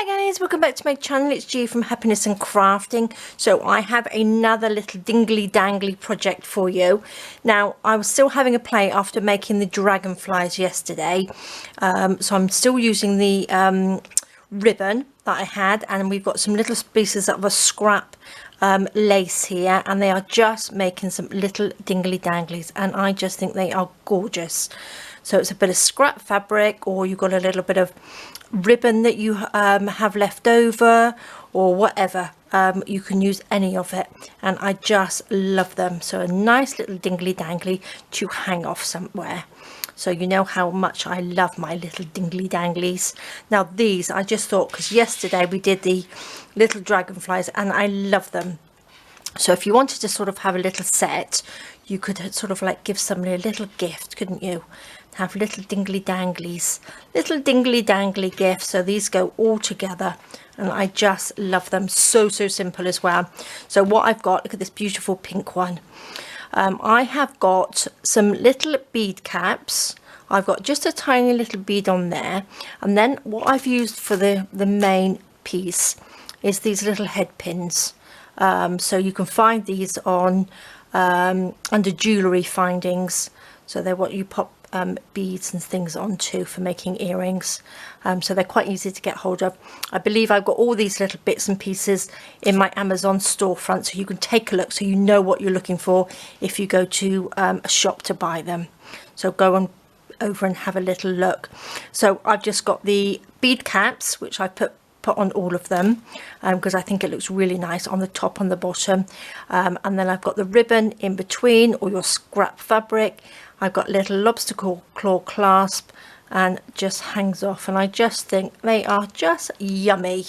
Hi guys, welcome back to my channel. It's G from Happiness and Crafting. So I have another little dingly dangly project for you. Now I was still having a play after making the dragonflies yesterday, so I'm still using the ribbon that I had, and we've got some little pieces of a scrap lace here, and they are just making some little dingly danglies, and I just think they are gorgeous. So it's a bit of scrap fabric, or you've got a little bit of ribbon that you have left over, or whatever. You can use any of it, and I just love them. So a nice little dingly dangly to hang off somewhere. So you know how much I love my little dingly danglies. Now these, I just thought, because yesterday we did the little dragonflies and I love them. So if you wanted to sort of have a little set, you could sort of like give somebody a little gift, couldn't you? Have little dingly danglies, little dingly dangly gifts. So these go all together, and I just love them. So simple as well. So what I've got, look at this beautiful pink one. I have got some little bead caps. I've got just a tiny little bead on there, and then what I've used for the main piece is these little head pins. So you can find these on under jewellery findings. So they're what you pop beads and things onto for making earrings. So they're quite easy to get hold of. I believe I've got all these little bits and pieces in my Amazon storefront, so you can take a look so you know what you're looking for if you go to a shop to buy them. So go on over and have a little look. So I've just got the bead caps, which I put on all of them because I think it looks really nice on the top, on the bottom, and then I've got the ribbon in between, or your scrap fabric. I've got little lobster claw clasp, and just hangs off, and I just think they are just yummy.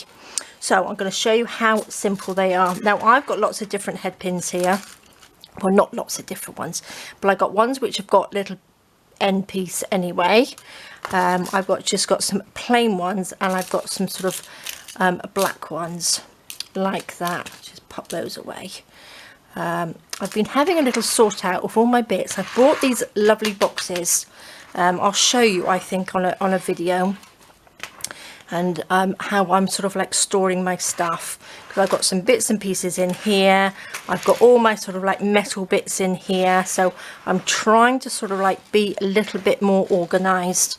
So I'm going to show you how simple they are. Now I've got lots of different head pins here, well, not lots of different ones, but I got ones which have got little end piece anyway. I've just got some plain ones, and I've got some sort of black ones like that. Just pop those away. I've been having a little sort out of all my bits. I've bought these lovely boxes. I'll show you, I think, on a video, and how I'm sort of like storing my stuff, because I've got some bits and pieces in here. I've got all my sort of like metal bits in here, so I'm trying to sort of like be a little bit more organized.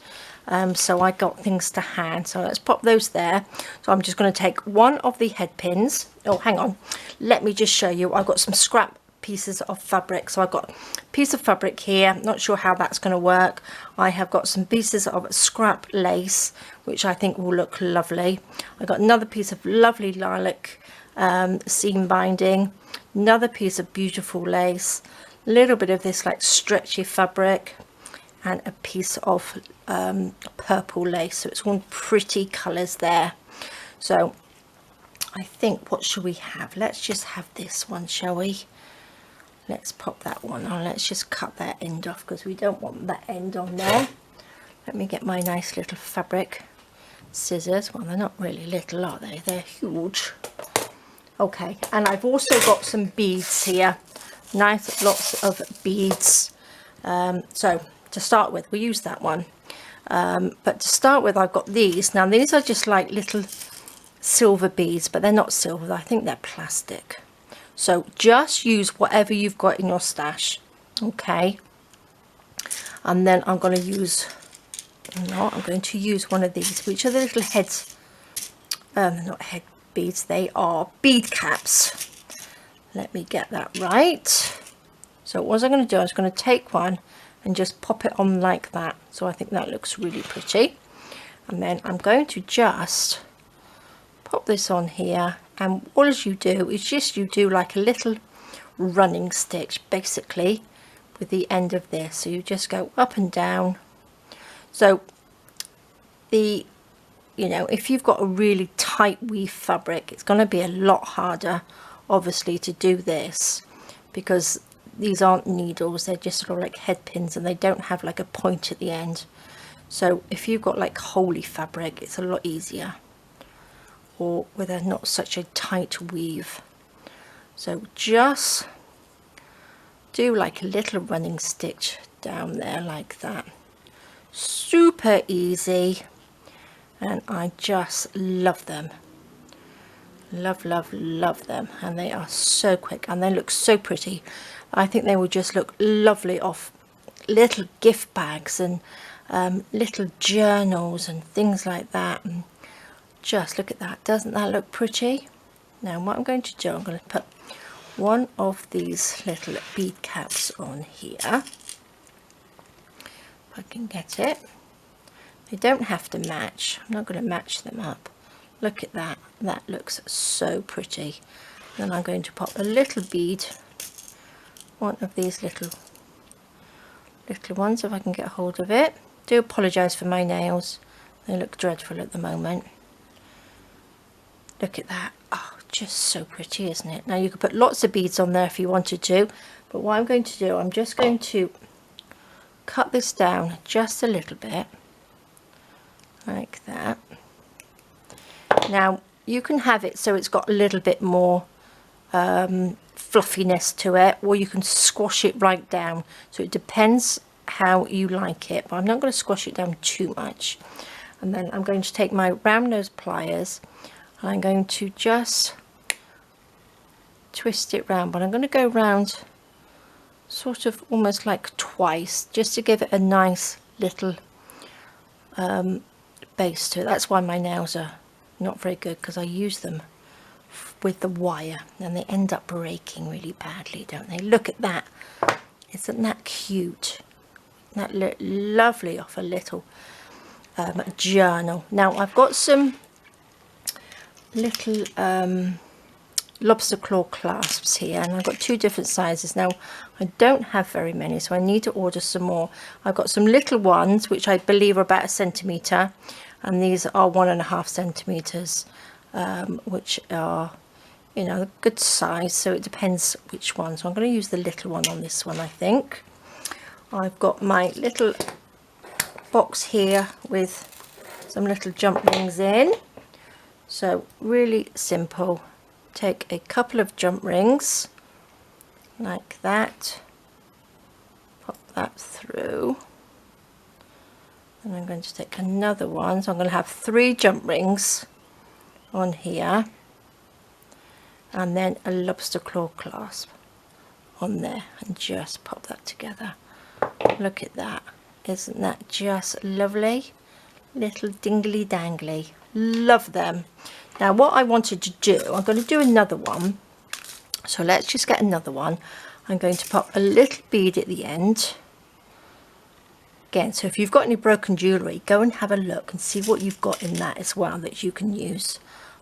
So I got things to hand, so let's pop those there. So I'm just going to take one of the head pins. Oh, hang on, let me just show you. I've got some scrap pieces of fabric, so I've got a piece of fabric here, not sure how that's going to work. I have got some pieces of scrap lace, which I think will look lovely. I've got another piece of lovely lilac seam binding, another piece of beautiful lace, a little bit of this like stretchy fabric, and a piece of purple lace. So it's all pretty colours there. So I think, what should we have? Let's just have this one, shall we? Let's pop that one on. Let's just cut that end off, because we don't want that end on there. Let me get my nice little fabric scissors. Well, they're not really little, are they? They're huge. Okay, and I've also got some beads here. Nice, lots of beads. So to start with, we use that one. But to start with, I've got these. Now these are just like little silver beads, but they're not silver. I think they're plastic. So just use whatever you've got in your stash. Okay. And then I'm going to use, I'm going to use one of these, which are the little heads, not head beads, they are bead caps. Let me get that right. So what I'm going to do, I was going to take one and just pop it on like that. So I think that looks really pretty. And then I'm going to just pop this on here, and all you do is just you do like a little running stitch basically with the end of this. So you just go up and down. So the, if you've got a really tight weave fabric, it's going to be a lot harder obviously to do this, because these aren't needles, they're just sort of like head pins, and they don't have like a point at the end. So if you've got like holey fabric, it's a lot easier, or with a not such a tight weave. So just do like a little running stitch down there like that. Super easy. and I just love them. Love, love, love them, and they are so quick and they look so pretty. I think they will just look lovely off little gift bags and little journals and things like that. And just look at that, doesn't that look pretty? Now what I'm going to do, I'm going to put one of these little bead caps on here, if I can get it. They don't have to match, I'm not going to match them up. Look at that, that looks so pretty. Then I'm going to pop a little bead, one of these little ones, if I can get hold of it. Do apologise for my nails, they look dreadful at the moment. Look at that, oh, just so pretty, isn't it? Now you could put lots of beads on there if you wanted to, but what I'm going to do, I'm just going to cut this down just a little bit, like that. Now you can have it so it's got a little bit more fluffiness to it, or you can squash it right down, so it depends how you like it, but I'm not going to squash it down too much. And then I'm going to take my round nose pliers and I'm going to just twist it round, but I'm going to go round sort of almost like twice, just to give it a nice little base to it. That's why my nails are not very good, because I use them with the wire and they end up breaking really badly, don't they? Look at that, isn't that cute? That look lovely off a little journal. Now I've got some little lobster claw clasps here, and I've got two different sizes. Now I don't have very many, so I need to order some more. I've got some little ones which I believe are about 1 centimetre, and these are 1.5 centimetres, which are, you know, a good size, so it depends which one. So I'm going to use the little one on this one, I think. I've got my little box here with some little jump rings in, so really simple. Take a couple of jump rings like that, pop that through, and I'm going to take another one, so I'm going to have 3 jump rings on here, and then a lobster claw clasp on there, and just pop that together. Look at that, isn't that just lovely? Little dingly dangly, love them. Now what I wanted to do, I'm going to do another one, so let's just get another one. I'm going to pop a little bead at the end again, so if you've got any broken jewellery, go and have a look and see what you've got in that as well that you can use.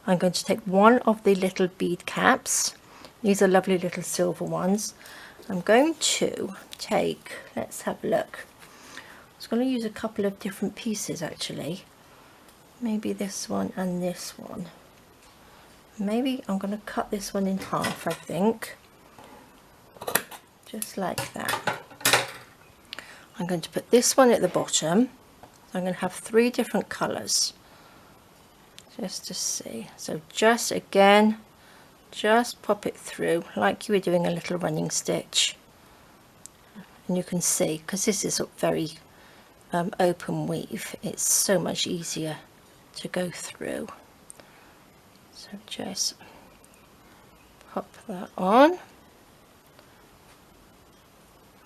I'm going to take one of the little bead caps, these are lovely little silver ones. I'm going to take, let's have a look, I was going to use a couple of different pieces actually, maybe this one and this one. Maybe I'm going to cut this one in half, I think, just like that. I'm going to put this one at the bottom, I'm going to have 3 different colours just to see. So just again, just pop it through like you were doing a little running stitch, and you can see, because this is a very open weave, it's so much easier to go through. So just pop that on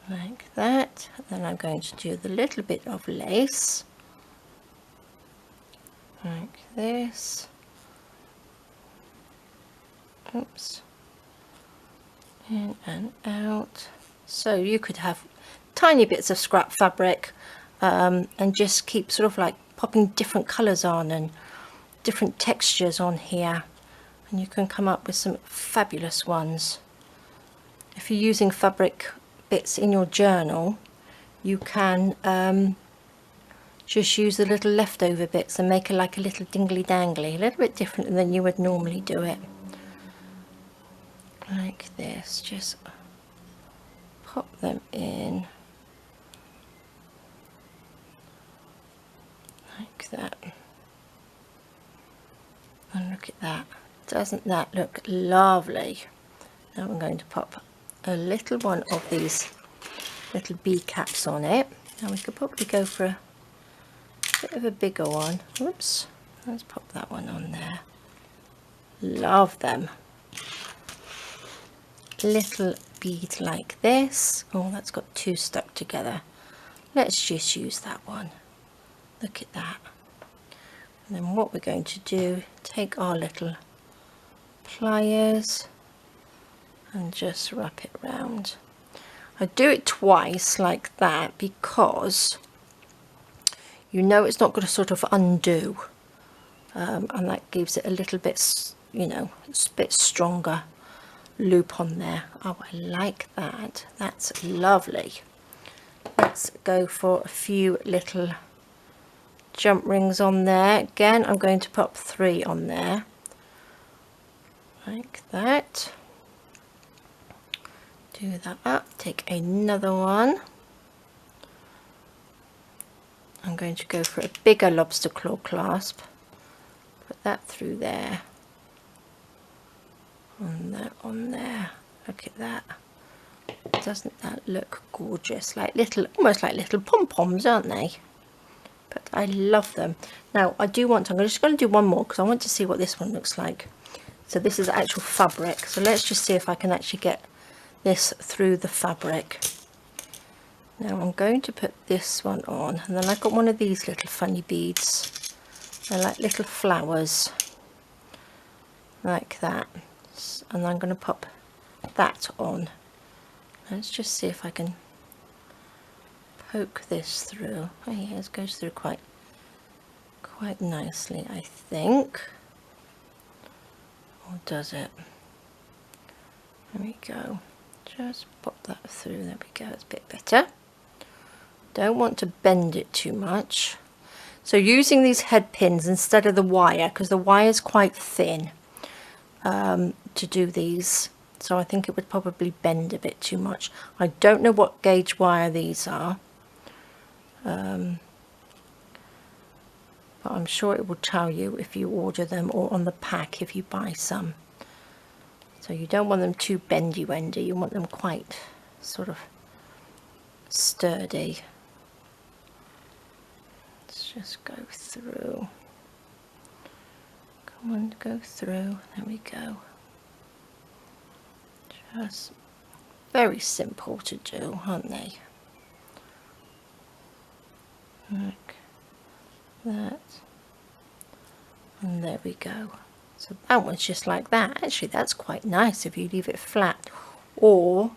like that, and then I'm going to do the little bit of lace like this. Oops, in and out. So you could have tiny bits of scrap fabric and just keep sort of like popping different colours on and different textures on here, and you can come up with some fabulous ones. If you're using fabric bits in your journal, you can just use the little leftover bits and make it like a little dingly dangly, a little bit different than you would normally do it. Like this, just pop them in like that, and look at that, doesn't that look lovely? Now I'm going to pop a little one of these little bead caps on it. Now we could probably go for a bit of a bigger one. Whoops, Let's pop that one on there. Love them. Little bead like this. Oh, that's got two stuck together. Let's just use that one. Look at that. And then what we're going to do, take our little pliers and just wrap it around. I do it twice like that because you know it's not going to sort of undo, and that gives it a little bit, you know, it's a bit stronger loop on there. Oh, I like that. That's lovely. Let's go for a few little jump rings on there. Again, I'm going to pop 3 on there like that. Do that up, take another one. I'm going to go for a bigger lobster claw clasp, put that through there, on there. Look at that. Doesn't that look gorgeous? Like little, almost like little pom-poms, aren't they? But I love them. Now I do want to, I'm just going to do one more because I want to see what this one looks like. So this is actual fabric, so let's just see if I can actually get this through the fabric. Now I'm going to put this one on, and then I've got one of these little funny beads. They're like little flowers like that, and I'm going to pop that on. Let's just see if I can poke this through. Oh yeah, it goes through quite nicely, I think. Or does it? There we go. Just pop that through. There we go. It's a bit better. Don't want to bend it too much. So using these head pins instead of the wire, because the wire is quite thin to do these. So I think it would probably bend a bit too much. I don't know what gauge wire these are. But I'm sure it will tell you if you order them, or on the pack if you buy some. So you don't want them too bendy-wendy, you want them quite sort of sturdy. Let's just go through. Come on, go through. There we go. Just very simple to do, aren't they? Like that. And there we go. So that one's just like that. Actually, that's quite nice if you leave it flat, or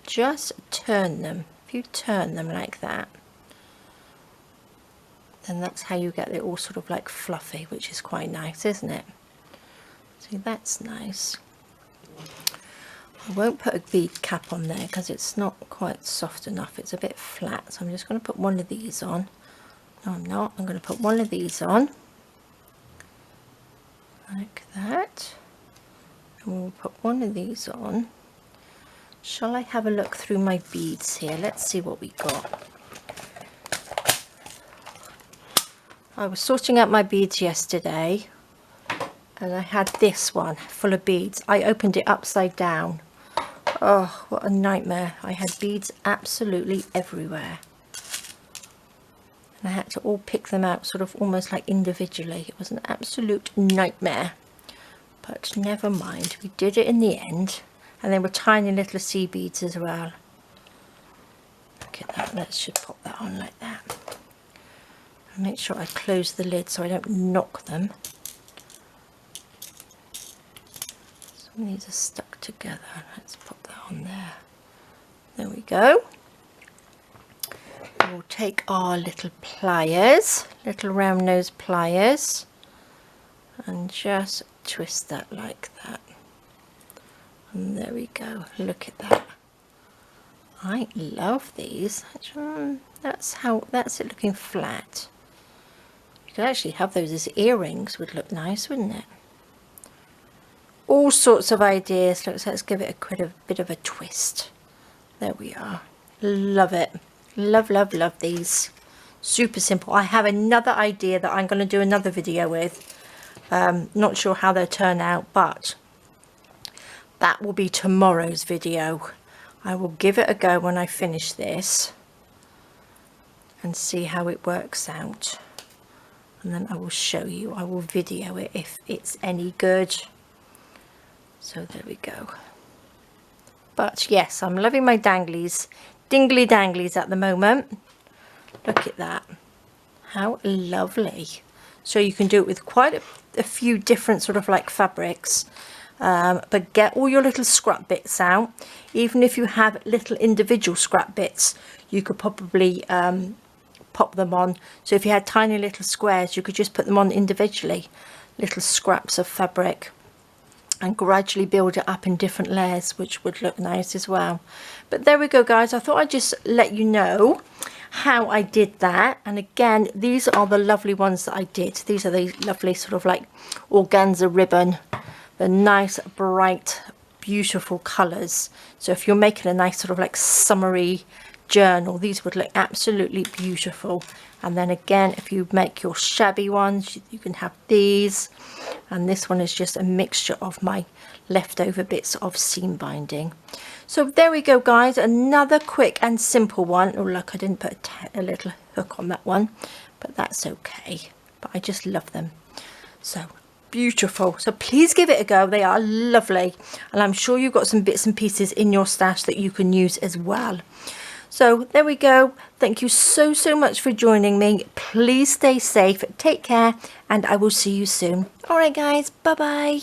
just turn them. If you turn them like that, then that's how you get it all sort of like fluffy, which is quite nice, isn't it? See, that's nice. I won't put a bead cap on there because it's not quite soft enough. It's a bit flat, so I'm just going to put one of these on. No, I'm not. I'm going to put one of these on. Like that, and we'll put one of these on. Shall I have a look through my beads here? Let's see what we got. I was sorting out my beads yesterday, and I had this one full of beads. I opened it upside down. Oh, what a nightmare. I had beads absolutely everywhere. I had to all pick them out sort of almost like individually. It was an absolute nightmare, but never mind, we did it in the end. And they were tiny little sea beads as well. Look at that. Let's just pop that on like that, and make sure I close the lid so I don't knock them. Some of these are stuck together. Let's pop that on there. There we go. We'll take our little pliers, little round nose pliers, and just twist that like that. And there we go. Look at that. I love these. That's it looking flat. You could actually have those as earrings, would look nice, wouldn't it? All sorts of ideas. Let's give it a bit of a twist. There we are. Love it. Love, love, love these. Super simple. I have another idea that I'm going to do another video with. Not sure how they'll turn out, but that will be tomorrow's video. I will give it a go when I finish this and see how it works out. and then I will show you, I will video it if it's any good. So there we go. But yes, I'm loving my danglies, dingly danglies at the moment. Look at that, how lovely. So you can do it with quite a few different sort of like fabrics, but get all your little scrap bits out. Even if you have little individual scrap bits, you could probably pop them on. So if you had tiny little squares, you could just put them on individually, little scraps of fabric, and gradually build it up in different layers, which would look nice as well. But there we go, guys. I thought I'd just let you know how I did that. And again, these are the lovely ones that I did. These are the lovely sort of like organza ribbon, the nice bright beautiful colors. So if you're making a nice sort of like summery journal, these would look absolutely beautiful. And then again, if you make your shabby ones, you can have these. And this one is just a mixture of my leftover bits of seam binding. So there we go, guys, another quick and simple one. Oh look, I didn't put a little hook on that one, but that's okay. But I just love them. So beautiful. So please give it a go. They are lovely, and I'm sure you've got some bits and pieces in your stash that you can use as well. So there we go. Thank you so much for joining me. Please stay safe, take care, and I will see you soon. All right, guys, bye bye.